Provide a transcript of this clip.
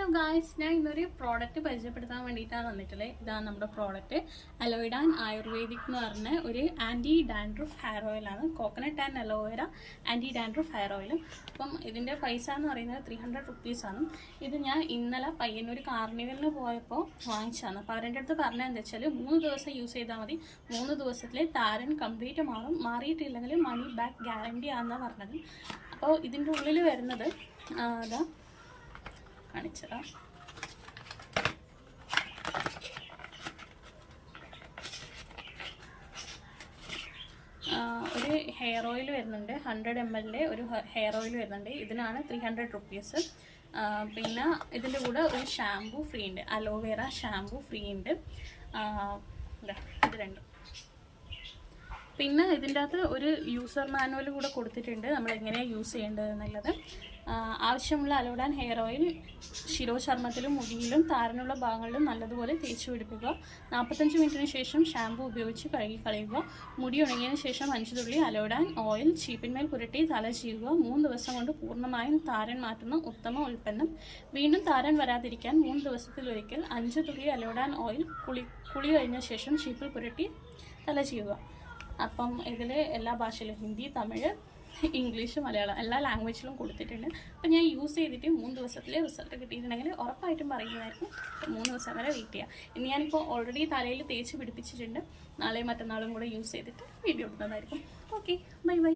Hello guys, ഞാൻ ഇന്നൊരു product പരിചയപ്പെടുത്താൻ വേണ്ടിയിട്ടാണ് വന്നിട്ടുള്ളത്. ഇതാണ് നമ്മുടെ പ്രോഡക്റ്റ്. അലോയിഡ ആയുർവേദിക് എന്ന് പറഞ്ഞ ഒരു ആൻറ്റി ഡാൻഡ്രഫ് ഹെയർ ഓയിലാണ്. Coconut and aloe vera anti dandruff hair oil. അപ്പം ഇതിൻ്റെ പൈസ എന്ന് പറയുന്നത് 300 റുപ്പീസാണ്. ഇത് ഞാൻ ഇന്നലെ പയ്യന്നൂർ കാർണിവലിന് പോയപ്പോൾ വാങ്ങിച്ചതാണ്. അപ്പോൾ അവരുടെ അടുത്ത് പറഞ്ഞത് എന്താ വെച്ചാൽ 3 ദിവസം യൂസ് ചെയ്താൽ മതി, 3 ദിവസത്തിൽ താരൻ കംപ്ലീറ്റ് മാറും, മാറിയിട്ടില്ലെങ്കിൽ മണി ബാക്ക് ഗ്യാരണ്ടി ആണെന്നാണ് പറഞ്ഞത്. അപ്പോൾ ഇതിൻ്റെ ഉള്ളിൽ വരുന്നത് അതാ കാണിച്ചതാ. ഒരു ഹെയർ ഓയിൽ വരുന്നുണ്ട്, 100 ml ഒരു ഹെയർ ഓയിൽ വരുന്നുണ്ട്. ഇതിനാണ് 300 റുപ്പീസ്. പിന്നെ ഇതിൻ്റെ കൂടെ ഒരു ഷാംപൂ ഫ്രീ ഉണ്ട്, അലോവേര ഷാംപൂ ഫ്രീ ഉണ്ട്. ഇത് രണ്ടും. പിന്നെ ഇതിൻ്റെ അകത്ത് ഒരു യൂസർ മാനുവൽ കൂടെ കൊടുത്തിട്ടുണ്ട്, നമ്മൾ എങ്ങനെയാണ് യൂസ് ചെയ്യേണ്ടത് എന്നുള്ളത്. ആവശ്യമുള്ള അലോഡാൻ ഹെയർ ഓയിൽ ശിരോചർമ്മത്തിലും മുടിയിലും താരനുള്ള ഭാഗങ്ങളിലും നല്ലതുപോലെ തേച്ച് പിടിപ്പിക്കുക. 45 മിനിറ്റിന് ശേഷം ഷാമ്പു ഉപയോഗിച്ച് കഴുകി കളയുക. മുടി ഉണങ്ങിയതിന് ശേഷം 5 തുള്ളി അലോഡാൻ ഓയിൽ ചീപ്പിന്മേൽ പുരട്ടി തല ചെയ്യുക. 3 ദിവസം കൊണ്ട് പൂർണ്ണമായും താരൻ മാറ്റുന്ന ഉത്തമ ഉൽപ്പന്നം. വീണ്ടും താരൻ വരാതിരിക്കാൻ 3 ദിവസത്തിലൊരിക്കൽ 5 തുള്ളി അലോഡാൻ ഓയിൽ കുളി കഴിഞ്ഞ ശേഷം ചീപ്പിൽ പുരട്ടി തല ചെയ്യുക. അപ്പം ഇതിൽ എല്ലാ ഭാഷയിലും ഹിന്ദി, തമിഴ്, ഇംഗ്ലീഷ്, മലയാളം എല്ലാ ലാംഗ്വേജിലും കൊടുത്തിട്ടുണ്ട്. അപ്പം ഞാൻ യൂസ് ചെയ്തിട്ട് 3 ദിവസത്തിൽ റിസൾട്ട് കിട്ടിയിട്ടുണ്ടെങ്കിൽ ഉറപ്പായിട്ടും പറയുന്നതായിരിക്കും. 3 ദിവസം വരെ വെയിറ്റ് ചെയ്യാം. ഇനി ഞാനിപ്പോൾ ഓൾറെഡി തലയിൽ തേച്ച് പിടിപ്പിച്ചിട്ടുണ്ട്. നാളെയും മറ്റന്നാളും കൂടെ യൂസ് ചെയ്തിട്ട് വീഡിയോ ഇടുന്നതായിരിക്കും. Okay, bye bye.